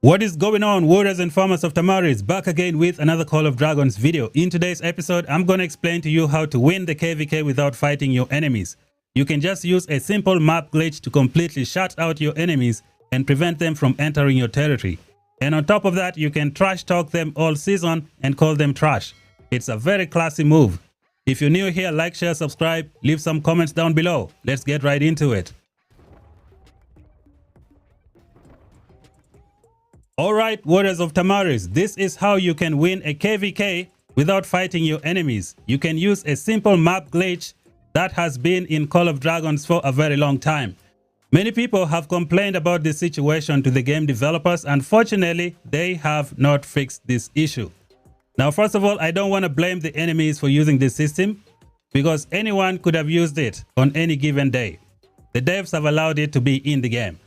What is going on, warriors and farmers of Tamaris? Back again with another Call of Dragons video. In today's episode, I'm going to explain to you how to win the KVK without fighting your enemies. You can just use a simple map glitch to completely shut out your enemies and prevent them from entering your territory. And on top of that, you can trash talk them all season and call them trash. It's a very classy move. If you're new here, like, share, subscribe, leave some comments down below. Let's get right into it. Alright, warriors of Tamaris, this is how you can win a KVK without fighting your enemies. You can use a simple map glitch that has been in Call of Dragons for a very long time. Many people have complained about this situation to the game developers. Unfortunately, they have not fixed this issue. Now, first of all, I don't want to blame the enemies for using this system because anyone could have used it on any given day. The devs have allowed it to be in the game.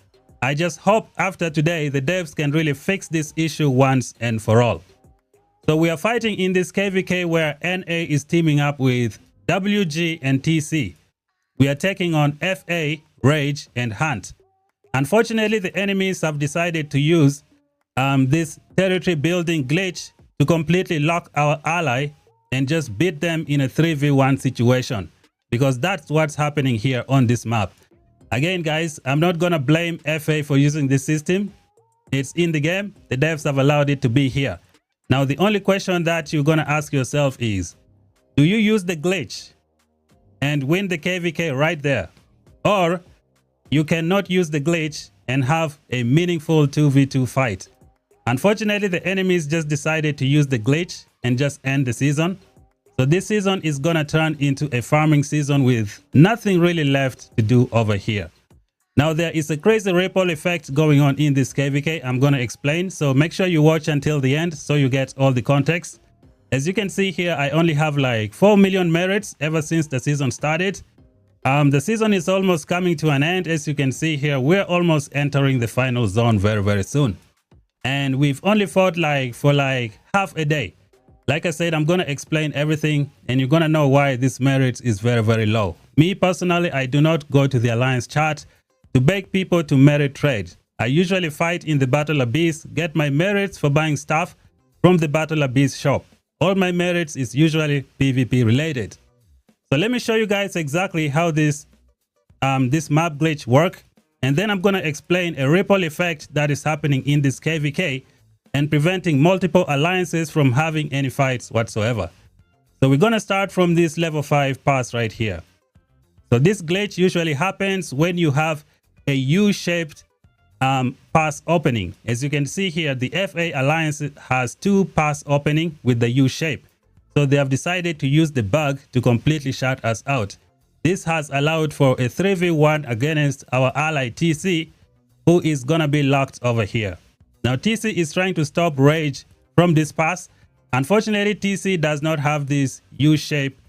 I just hope after today the devs can really fix this issue once and for all. So we are fighting in this KVK where NA is teaming up with WG and TC. We are taking on FA, Rage and Hunt. Unfortunately, the enemies have decided to use this territory building glitch to completely lock our ally and just beat them in a 3v1 situation, because that's what's happening here on this map. Again, guys, I'm not going to blame FA for using this system. It's in the game. The devs have allowed it to be here. Now, the only question that you're going to ask yourself is, do you use the glitch and win the KVK right there? Or you cannot use the glitch and have a meaningful 2v2 fight. Unfortunately, the enemies just decided to use the glitch and just end the season. So this season is going to turn into a farming season with nothing really left to do over here. Now, there is a crazy ripple effect going on in this KVK. I'm going to explain. So make sure you watch until the end so you get all the context. As you can see here, I only have like 4 million merits ever since the season started. The season is almost coming to an end. As you can see here, we're almost entering the final zone very soon. And we've only fought for half a day. Like I said, I'm going to explain everything and you're going to know why this merit is very low. Me personally, I do not go to the alliance chat to beg people to merit trade. I usually fight in the Battle Abyss, get my merits for buying stuff from the Battle Abyss shop. All my merits is usually PvP related. So let me show you guys exactly how this map glitch works. And then I'm going to explain a ripple effect that is happening in this KVK and preventing multiple alliances from having any fights whatsoever. So we're going to start from this level 5 pass right here. So this glitch usually happens when you have a U-shaped pass opening. As you can see here, the FA alliance has 2 pass opening with the U shape. So they have decided to use the bug to completely shut us out. This has allowed for a 3v1 against our ally TC, who is going to be locked over here. Now, TC is trying to stop Rage from this pass. Unfortunately, TC does not have this U-shape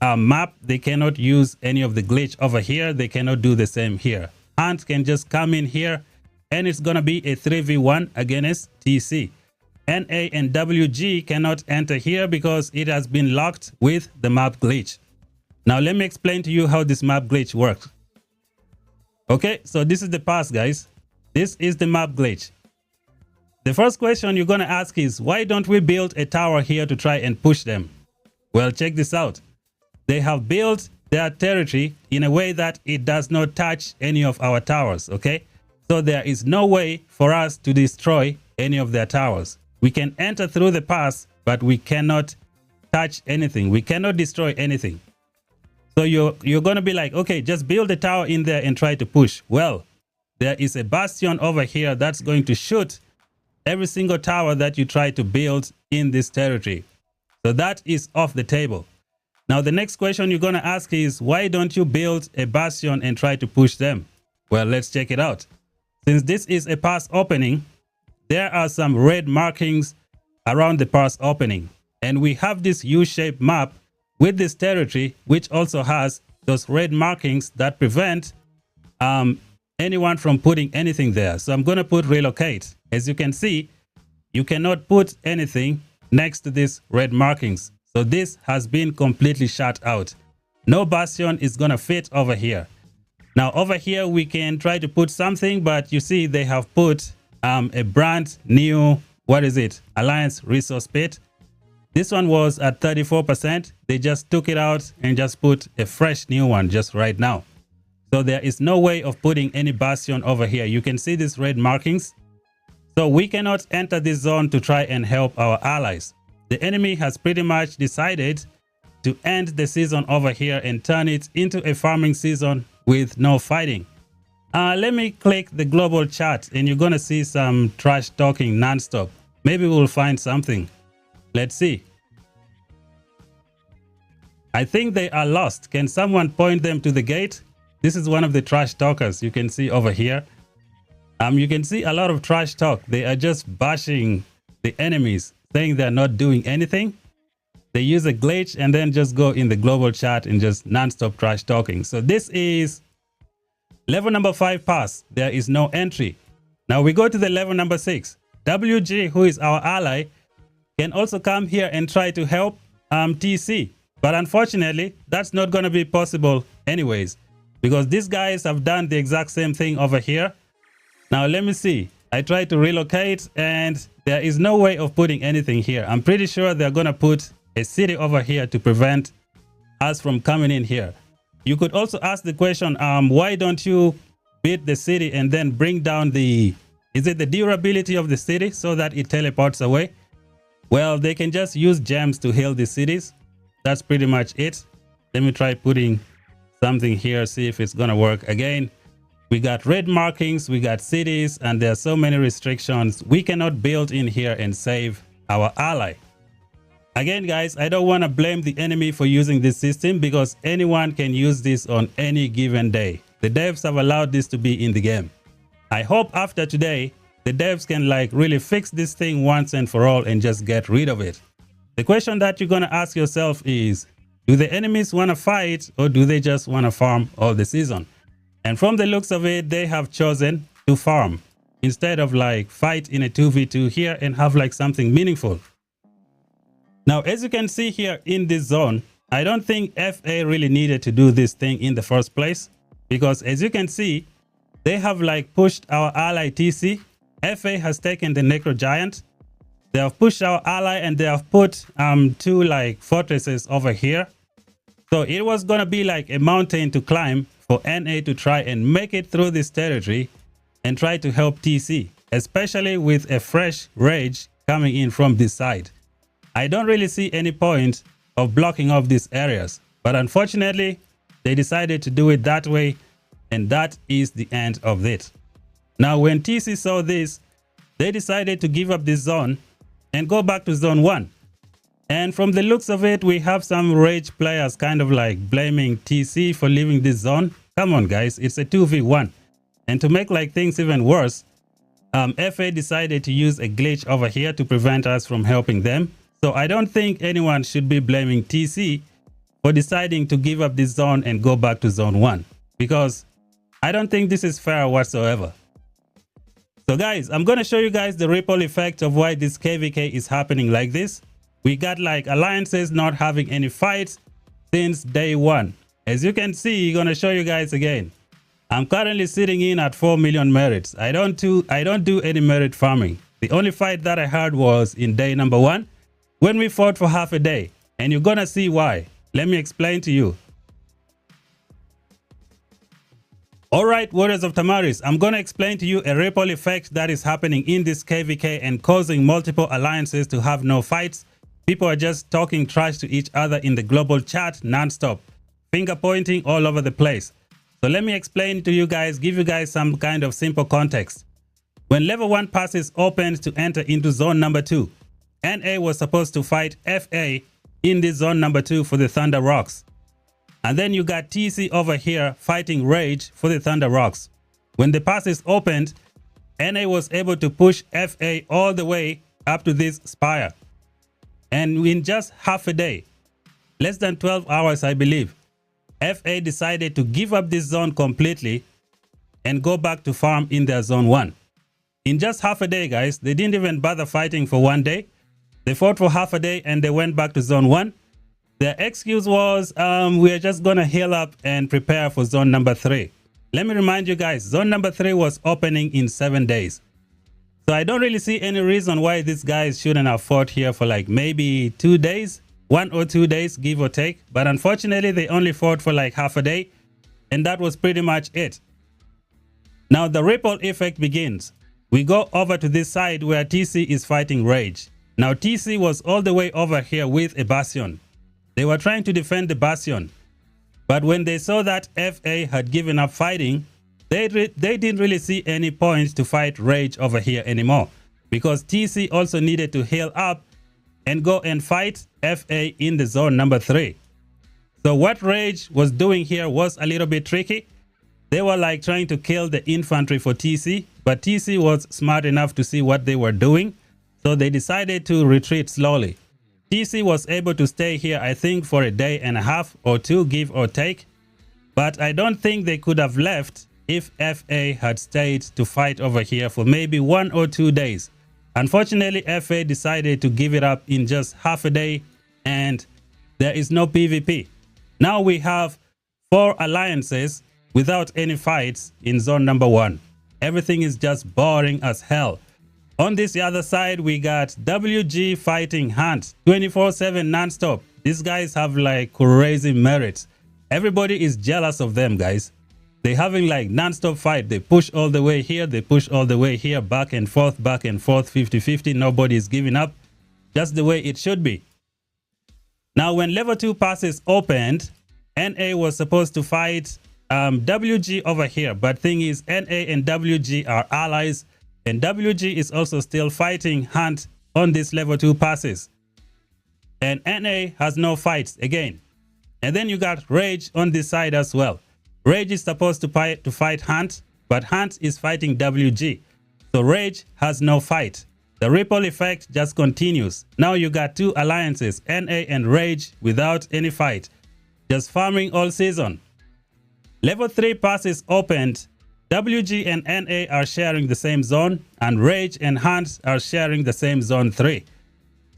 map. They cannot use any of the glitch over here. They cannot do the same here. Hunt can just come in here and it's going to be a 3v1 against TC. NA and WG cannot enter here because it has been locked with the map glitch. Now, let me explain to you how this map glitch works. Okay, so this is the pass, guys. This is the map glitch. The first question you're going to ask is, why don't we build a tower here to try and push them? Well, check this out. They have built their territory in a way that it does not touch any of our towers, okay? So there is no way for us to destroy any of their towers. We can enter through the pass, but we cannot touch anything. We cannot destroy anything. So you're going to be like, okay, just build a tower in there and try to push. Well, there is a bastion over here that's going to shoot every single tower that you try to build in this territory. So that is off the table. Now, the next question you're going to ask is, why don't you build a bastion and try to push them? Well, let's check it out. Since this is a pass opening, there are some red markings around the pass opening. And we have this U-shaped map with this territory, which also has those red markings that prevent anyone from putting anything there. So I'm going to put relocate. As you can see, you cannot put anything next to these red markings. So this has been completely shut out. No bastion is going to fit over here. Now over here we can try to put something, but you see they have put a brand new, what is it, alliance resource pit. This one was at 34%. They just took it out and just put a fresh new one just right now. So there is no way of putting any bastion over here. You can see these red markings. So we cannot enter this zone to try and help our allies. The enemy has pretty much decided to end the season over here and turn it into a farming season with no fighting. Let me click the global chat and you're going to see some trash talking nonstop. Maybe we'll find something. Let's see. I think they are lost. Can someone point them to the gate? This is one of the trash talkers you can see over here. You can see a lot of trash talk. They are just bashing the enemies, saying they're not doing anything. They use a glitch and then just go in the global chat and just non-stop trash talking. So this is level number 5 pass. There is no entry. Now we go to the level number 6. WG, who is our ally, can also come here and try to help TC. But unfortunately, that's not going to be possible anyways, because these guys have done the exact same thing over here. Now let me see. I tried to relocate and there is no way of putting anything here. I'm pretty sure they're going to put a city over here to prevent us from coming in here. You could also ask the question, why don't you beat the city and then bring down the, is it the durability of the city so that it teleports away? Well, they can just use gems to heal the cities. That's pretty much it. Let me try putting something here, see if it's gonna work. Again, we got red markings, we got cities, and there are so many restrictions. We cannot build in here and save our ally. Again, guys, I don't want to blame the enemy for using this system because anyone can use this on any given day. The devs have allowed this to be in the game. I hope after today, the devs can like really fix this thing once and for all and just get rid of it. The question that you're going to ask yourself is, do the enemies want to fight or do they just want to farm all the season? And from the looks of it, they have chosen to farm instead of like fight in a 2v2 here and have like something meaningful. Now, as you can see here in this zone, I don't think FA really needed to do this thing in the first place, because as you can see, they have like pushed our ally TC. FA has taken the Necro Giant. They have pushed our ally and they have put 2 like fortresses over here. So it was going to be like a mountain to climb for NA to try and make it through this territory and try to help TC, especially with a fresh rage coming in from this side. I don't really see any point of blocking off these areas, but unfortunately, they decided to do it that way, and that is the end of it. Now, when TC saw this, they decided to give up this zone and go back to zone 1. And from the looks of it, we have some rage players kind of like blaming TC for leaving this zone. Come on, guys, it's a 2v1. And to make like things even worse, FA decided to use a glitch over here to prevent us from helping them. So I don't think anyone should be blaming TC for deciding to give up this zone and go back to zone 1, because I don't think this is fair whatsoever. So guys, I'm going to show you guys the ripple effect of why this KVK is happening like this. We got like alliances not having any fights since day 1. As you can see, I'm going to show you guys again. I'm currently sitting in at 4 million merits. I don't do any merit farming. The only fight that I had was in day number 1. When we fought for half a day, and you're gonna see why. Let me explain to you. All right, Warriors of Tamaris, I'm gonna explain to you a ripple effect that is happening in this KVK and causing multiple alliances to have no fights. People are just talking trash to each other in the global chat non-stop, finger pointing all over the place. So let me explain to you guys, give you guys some kind of simple context. When level 1 passes opened to enter into zone number 2, NA was supposed to fight FA in this zone number 2 for the Thunder Rocks. And then you got TC over here fighting Rage for the Thunder Rocks. When the passes opened, NA was able to push FA all the way up to this spire. And in just half a day, less than 12 hours I believe, FA decided to give up this zone completely and go back to farm in their zone 1. In just half a day, guys, they didn't even bother fighting for 1 day. They fought for half a day and they went back to zone 1. Their excuse was, we're just going to heal up and prepare for zone number 3. Let me remind you guys, zone number 3 was opening in 7 days. So I don't really see any reason why these guys shouldn't have fought here for like maybe 2 days, 1 or 2 days, give or take. But unfortunately, they only fought for like half a day, and that was pretty much it. Now the ripple effect begins. We go over to this side where TC is fighting Rage. Now TC was all the way over here with a Bastion. They were trying to defend the Bastion. But when they saw that FA had given up fighting, they didn't really see any point to fight Rage over here anymore, because TC also needed to heal up and go and fight FA in the zone number 3. So what Rage was doing here was a little bit tricky. They were like trying to kill the infantry for TC, but TC was smart enough to see what they were doing, so they decided to retreat slowly. TC was able to stay here, I think, for a day and a half or 2, give or take, but I don't think they could have left if FA had stayed to fight over here for maybe 1 or 2 days. Unfortunately, FA decided to give it up in just half a day, and there is no PvP. Now we have 4 alliances without any fights in zone number 1. Everything is just boring as hell. On this other side, we got WG fighting Hunt 24/7 non-stop. These guys have like crazy merits. Everybody is jealous of them, guys. They having like non-stop fight. They push all the way here, they push all the way here, back and forth, 50-50. Nobody is giving up. Just the way it should be. Now when level 2 passes opened, NA was supposed to fight WG over here, but thing is NA and WG are allies, and WG is also still fighting Hunt on this level 2 passes, and NA has no fights again. And then you got Rage on this side as well. Rage is supposed to fight Hunt, but Hunt is fighting WG, so Rage has no fight. The ripple effect just continues. Now you got 2 alliances, NA and Rage, without any fight, just farming all season. Level 3 passes opened. WG and NA are sharing the same zone, and Rage and Hunt are sharing the same zone 3.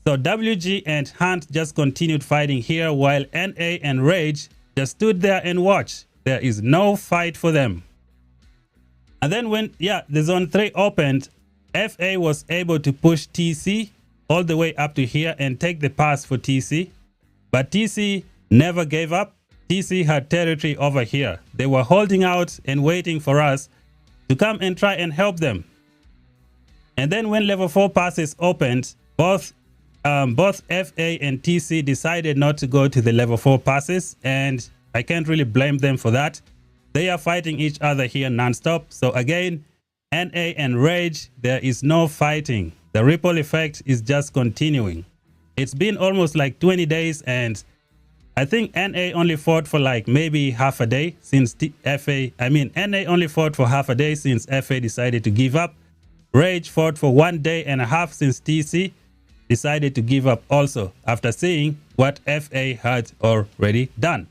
So WG and Hunt just continued fighting here, while NA and Rage just stood there and watched. There is no fight for them. And then when the zone 3 opened, FA was able to push TC all the way up to here and take the pass for TC. But TC never gave up. TC had territory over here. They were holding out and waiting for us to come and try and help them. And then when level 4 passes opened, both FA and TC decided not to go to the level 4 passes, and I can't really blame them for that. They are fighting each other here non-stop. So again, NA and Rage, there is no fighting. The ripple effect is just continuing. It's been almost like 20 days, and I think NA only fought for like maybe half a day since NA only fought for half a day since FA decided to give up. Rage fought for 1 day and a half since TC decided to give up also, after seeing what FA had already done.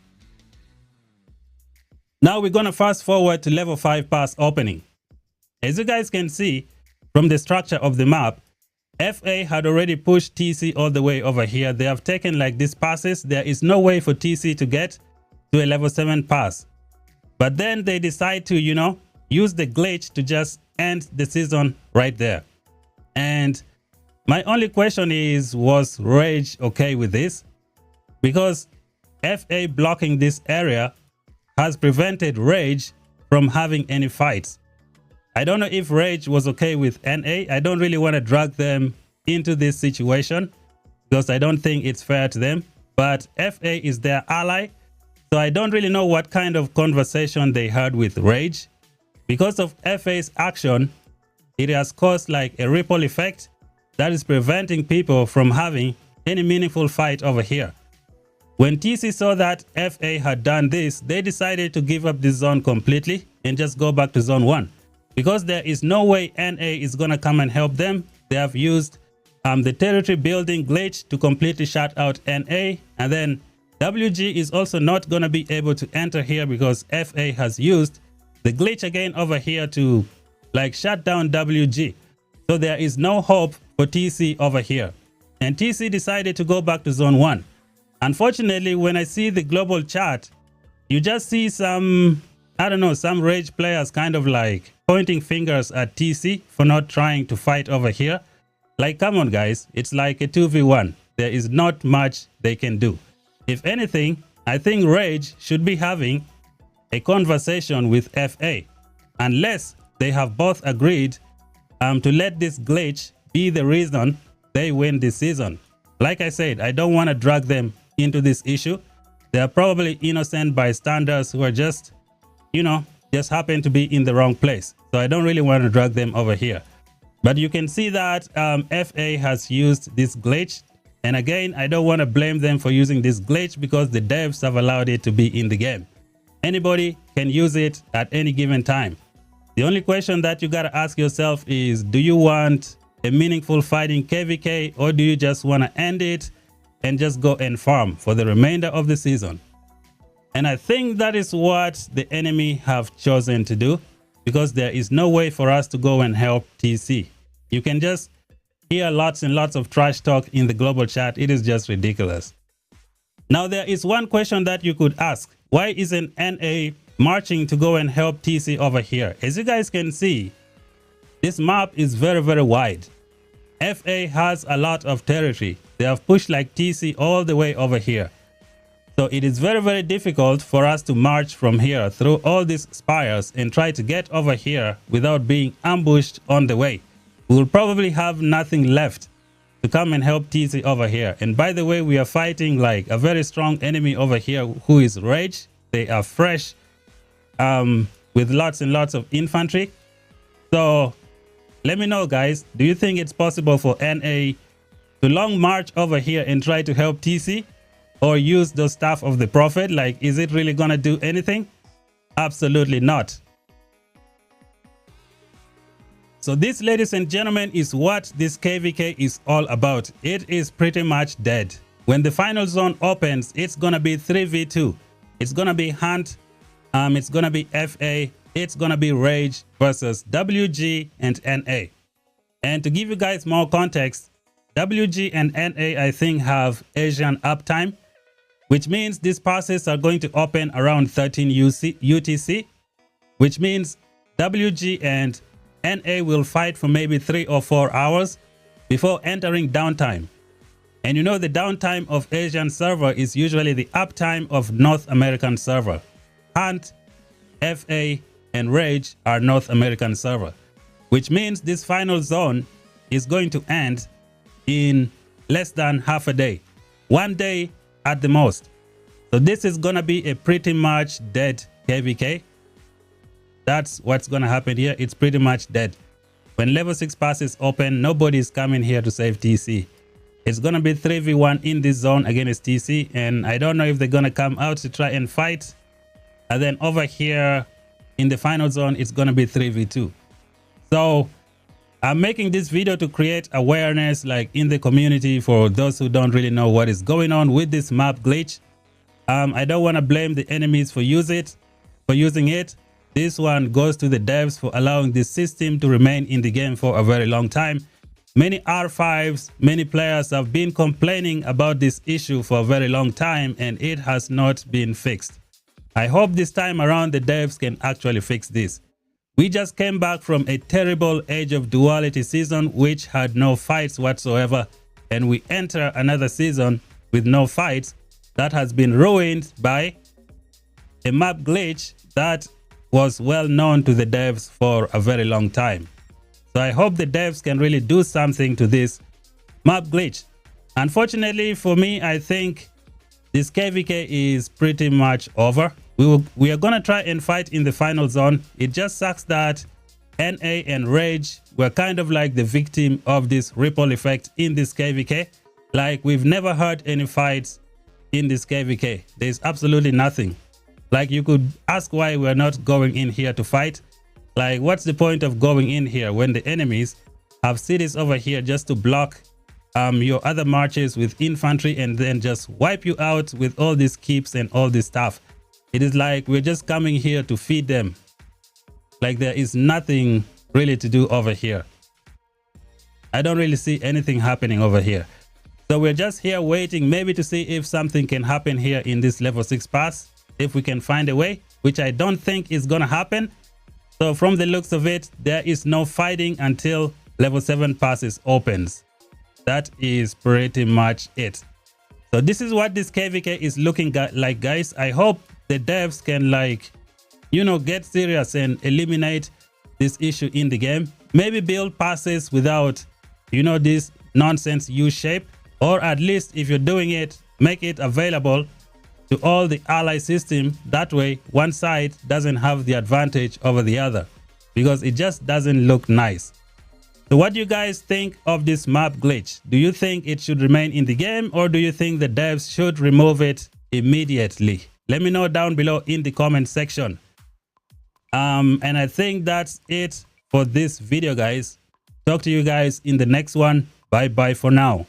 Now we're gonna fast forward to level 5 pass opening. As you guys can see from the structure of the map, FA had already pushed TC all the way over here. They have taken like these passes. There is no way for TC to get to a level 7 pass. But then they decide to, use the glitch to just end the season right there. And my only question is, was Rage okay with this? Because FA blocking this area has prevented Rage from having any fights. I don't know if Rage was okay with NA. I don't really want to drag them into this situation because I don't think it's fair to them. But FA is their ally, so I don't really know what kind of conversation they had with Rage. Because of FA's action, it has caused like a ripple effect that is preventing people from having any meaningful fight over here. When TC saw that FA had done this, they decided to give up this zone completely and just go back to zone 1. Because there is no way NA is going to come and help them. They have used the territory building glitch to completely shut out NA. And then WG is also not going to be able to enter here because FA has used the glitch again over here to like shut down WG. So there is no hope for TC over here. And TC decided to go back to zone 1. Unfortunately, when I see the global chart, you just see some I don't know, some Rage players kind of like pointing fingers at TC for not trying to fight over here. Like, come on guys, it's like a 2v1. There is not much they can do. If anything, I think Rage should be having a conversation with FA, unless they have both agreed to let this glitch be the reason they win this season. Like I said, I don't want to drag them into this issue. They are probably innocent bystanders who are just, you know, just happen to be in the wrong place. So I don't really want to drag them over here. But you can see that FA has used this glitch. And again, I don't want to blame them for using this glitch because the devs have allowed it to be in the game. Anybody can use it at any given time. The only question that you got to ask yourself is, do you want a meaningful fighting KVK, or do you just want to end it and just go and farm for the remainder of the season? And I think that is what the enemy have chosen to do, because there is no way for us to go and help TC. You can just hear lots and lots of trash talk in the global chat. It is just ridiculous. Now, there is one question that you could ask. Why isn't NA marching to go and help TC over here? As you guys can see, this map is very, very wide. FA has a lot of territory. They have pushed like TC all the way over here. So it is very, very difficult for us to march from here through all these spires and try to get over here without being ambushed on the way. We will probably have nothing left to come and help TC over here. And by the way, we are fighting like a very strong enemy over here who is Rage. They are fresh with lots and lots of infantry. So let me know, guys, do you think it's possible for NA to long march over here and try to help TC, or use the staff of the prophet? Like, is it really gonna do anything? Absolutely not. So this, ladies and gentlemen, is what this KVK is all about. It is pretty much dead. When the final zone opens, it's gonna be 3v2. It's gonna be Hunt, it's gonna be FA, it's gonna be Rage versus WG and NA. And to give you guys more context, WG and NA, I think, have Asian uptime, which means these passes are going to open around 13 UTC, which means WG and NA will fight for maybe 3 or 4 hours before entering downtime. And you know, the downtime of Asian server is usually the uptime of North American server. Hunt, FA, and Rage are North American server, which means this final zone is going to end in less than half a day, 1 day at the most. So this is gonna be a pretty much dead KVK. That's what's gonna happen here. It's pretty much dead. When level 6 passes open, nobody is coming here to save TC. It's gonna be 3v1 in this zone against TC, and I don't know if they're gonna come out to try and fight. And then over here in the final zone, it's gonna be 3v2. So I'm making this video to create awareness like in the community for those who don't really know what is going on with this map glitch. I don't want to blame the enemies for using it. This one goes to the devs for allowing this system to remain in the game for a very long time. Many R5s, many players have been complaining about this issue for a very long time, and it has not been fixed. I hope this time around the devs can actually fix this. We just came back from a terrible Age of Duality season which had no fights whatsoever, and we enter another season with no fights that has been ruined by a map glitch that was well known to the devs for a very long time. So I hope the devs can really do something to this map glitch. Unfortunately for me, I think this KVK is pretty much over. We are gonna try and fight in the final zone. It just sucks that NA and Rage were kind of like the victim of this ripple effect in this KVK. Like, we've never heard any fights in this KVK. There's absolutely nothing. Like, you could ask why we're not going in here to fight. Like, what's the point of going in here when the enemies have cities over here just to block your other marches with infantry and then just wipe you out with all these keeps and all this stuff? It is like we're just coming here to feed them. Like, there is nothing really to do over here. I don't really see anything happening over here. So we're just here waiting maybe to see if something can happen here in this level 6 pass, if we can find a way. which I don't think is gonna happen. So from the looks of it, there is no fighting until level 7 passes opens. That is pretty much it. So this is what this KVK is looking like, guys. I hope the devs can, like, you know, get serious and eliminate this issue in the game. Maybe build passes without, you know, this nonsense U shape, or at least if you're doing it, make it available to all the ally system. That way one side doesn't have the advantage over the other, because it just doesn't look nice. So what do you guys think of this map glitch? Do you think it should remain in the game, or do you think the devs should remove it immediately? Let me know down below in the comment section. And I think that's it for this video, guys. Talk to you guys in the next one. Bye bye for now.